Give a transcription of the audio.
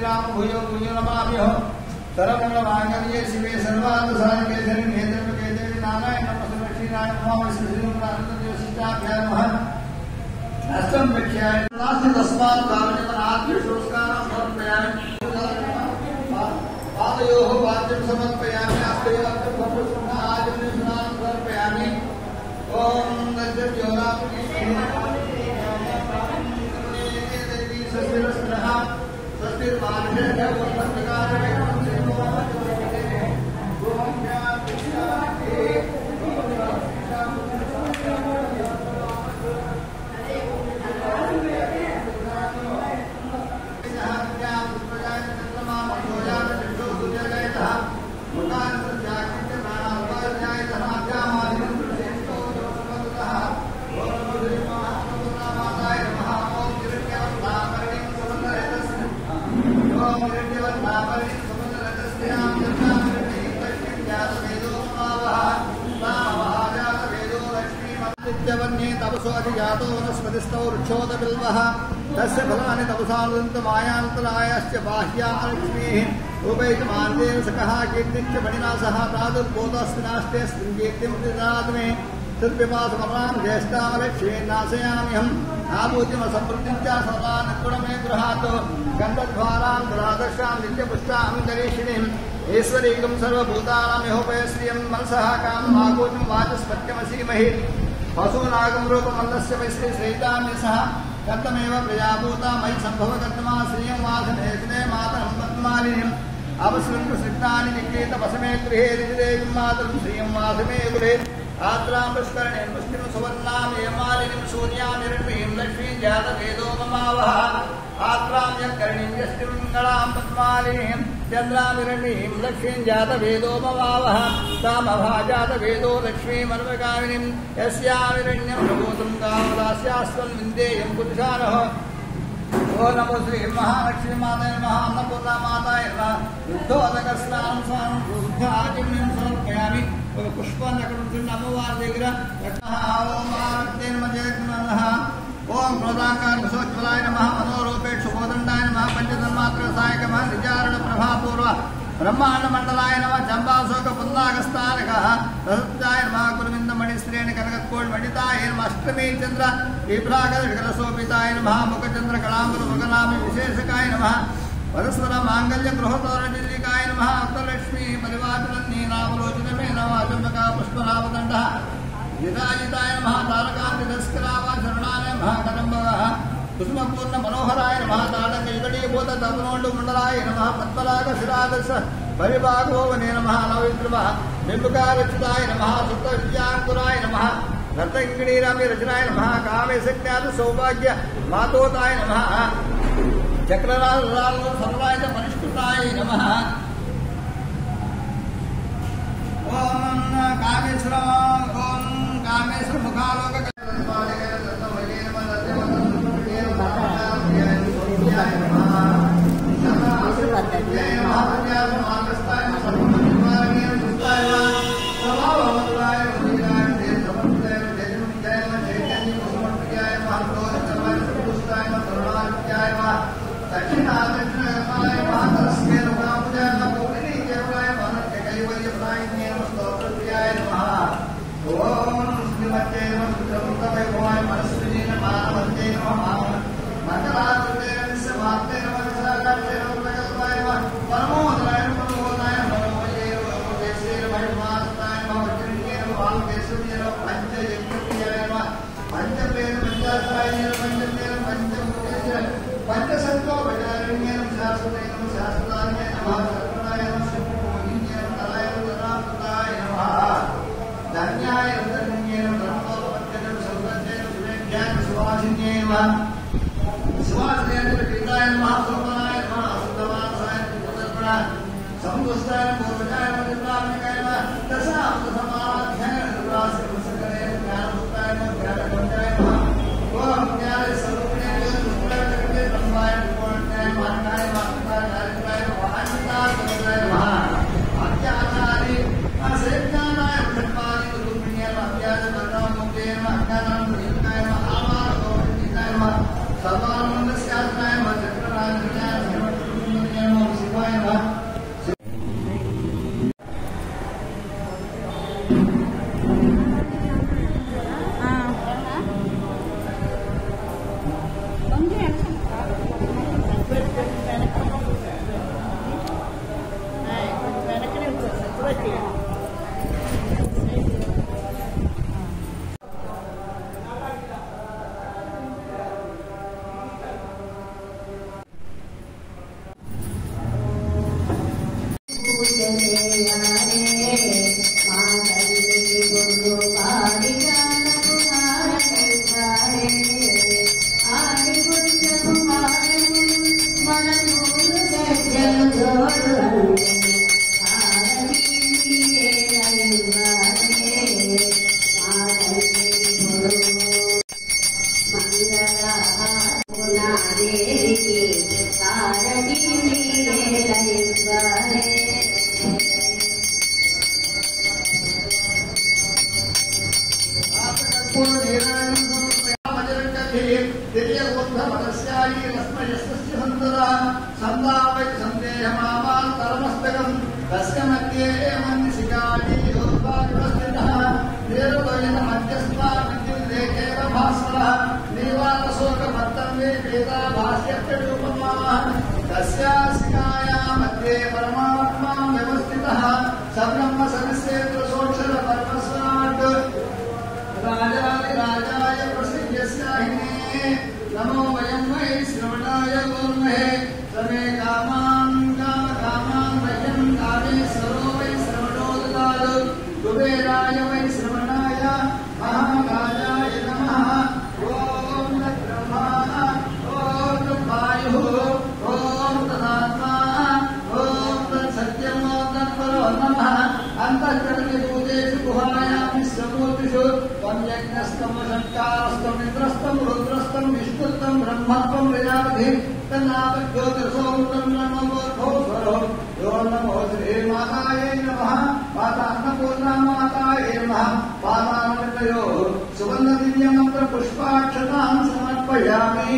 श्रीराम भूयो भूयो नमाम्यो सर्वमंगलमांगल्ये शिवे सर्वार्थसाधके शरण्ये त्र्यंबके देवी नारायण नमोस्तुते श्रीराम नमः अष्टम व्याख्याय नास्ति तस्मात् कामनिमनाद्यशोस्कारं समर्पयामि पादयोः वाद्यं समर्पयामि हस्तयोः भवसुना आजने स्नानं समर्पयामि ओम नद्योरापि देवी सस्तिरस्त्रः सस्तिर्मार्गः वत्पत्कारे तपसोऽधिजातो वनस्पतिस्थौ वृक्षोदबिल्वः तस्य फलानि तपसानुदन्तमायान्तरायश्च बाह्या लक्ष्मीः रूपैकमान्तेन सकः कीर्तिश्च मणिनासः प्रादुर्बोधस्मिनास्ते स्मिन्कीर्तिमुदिदात्मे तत्पिपासमरां ज्येष्ठावलक्ष्मीन्नाशयाम्यहम् आभूतिमसमृद्धिं च सर्वानुगुणमे गृहात् गन्धद्वारां दुरादर्शां नित्यपुष्टान्तरीक्षिणीम् ईश्वरीकं सर्वभूतानां यहोपयश्रियं मनसः काममागोचं वाचस्पत्यमसीमहि वसूनागम रूपमन्दस्य वैश्री श्रीताम्यसः कर्तमेव प्रजाभूता मयि सम्भव कर्तमा श्रियं वासनेस्ने मातरं पद्मालिनीम् अवसृङ्गु सिद्धानि निकेत वसमे गृहे ऋजिदेवीं मातरं श्रियं वासमे कुले आत्रां पुष्करणे मुष्टिं सुवर्णां हेमालिनीं सूर्यां हिरण्मयीं लक्ष्मीं जातवेदो ममावः आत्रां यत्कर्णीं यष्टिं गणां पद्मालिनीं चन्द्रामिरण्यीं लक्ष्मीं जातवेदो ममावः तामभाजातवेदो लक्ष्मीमर्वकामिनीं यस्यामिरण्यं प्रभूतं कामदास्यास्त्वं विन्देयं पुरुषानः ओ नमो श्री महालक्ष्मी माताय नमः अन्नपूर्णा माताय नमः युद्धोदकस्नानं स्नानं शुद्धाचमनीं समर्पयामि पुष्पान् अकरुणं नमोवार దగ్గర ఓం ఆర్తేన మజేత్మనః ఓం క్రోధాకార విశోజ్వలాయ నమః మనోరూపేక్ష శుభోదండాయ నమః పంచతన్మాత్ర సాయక నమః నిజారణ ప్రభాపూర్వ బ్రహ్మాండ మండలాయ నమః చంపాశోక పుల్లాగస్థానకః రసత్యాయ నమః కురువిందమణి శ్రేణి కనకత్కోళ్ మణితాయ నమః అష్టమీ చంద్ర విభ్రాగ విగ్రహశోభితాయ నమః ముఖచంద్ర కళాంబర మృగనామి విశేషకాయ నమః परस्पर मांगल्य गृहतोरणिकाय नमः अर्थलक्ष्मी परिवाचनन्नी नामलोचनमे नमः चंद्रका पुष्पनामदण्डः जिताजिताय नमः तारकान्तिदस्करावा शरणाय नमः कदम्बः कुसुमपूर्ण मनोहराय नमः ताडक युगडीभूत तपनोण्डु मण्डलाय नमः पद्मराग शिरादश परिभागोवने नमः नवविद्रवः बिम्बकारचिताय नमः सुप्तविद्याङ्कुराय नमः रत्नगिणीरामि रचनाय नमः कामेशज्ञात सौभाग्य मातोताय नमः चक्रराज सर्वाय परिष्कृताय नमः ओम कामेश्वर मुखालोक सर्वानंद नमो वयं वै श्रवणाय कुर्महे समे कामान् कामकामान् वयं कामेश्वरो वै श्रवणो ददातु कुबेराय वै श्रवणाय महाकायाय नमः ॐ तद्ब्रह्मा ॐ तद्वायुः ॐ तदात्मा ॐ तत्सत्यं ॐ तत्परो नमः अन्तःकरणे भूतेषु गुहायां समूर्तिषु त्वं यज्ञस्तं षट्कारस्तं इन्द्रस्तं रुद्रस्तं विष्णुस्तं ब्रह्मत्वं प्रजापतिः तन्नापज्योतिर्सोमृतं नमो स्वरो यो नमो श्रीमातायै नमः पादान्नपूर्णा मातायै नमः पादान्नयोः सुगन्धदिव्यमन्त्रपुष्पाक्षतां समर्पयामि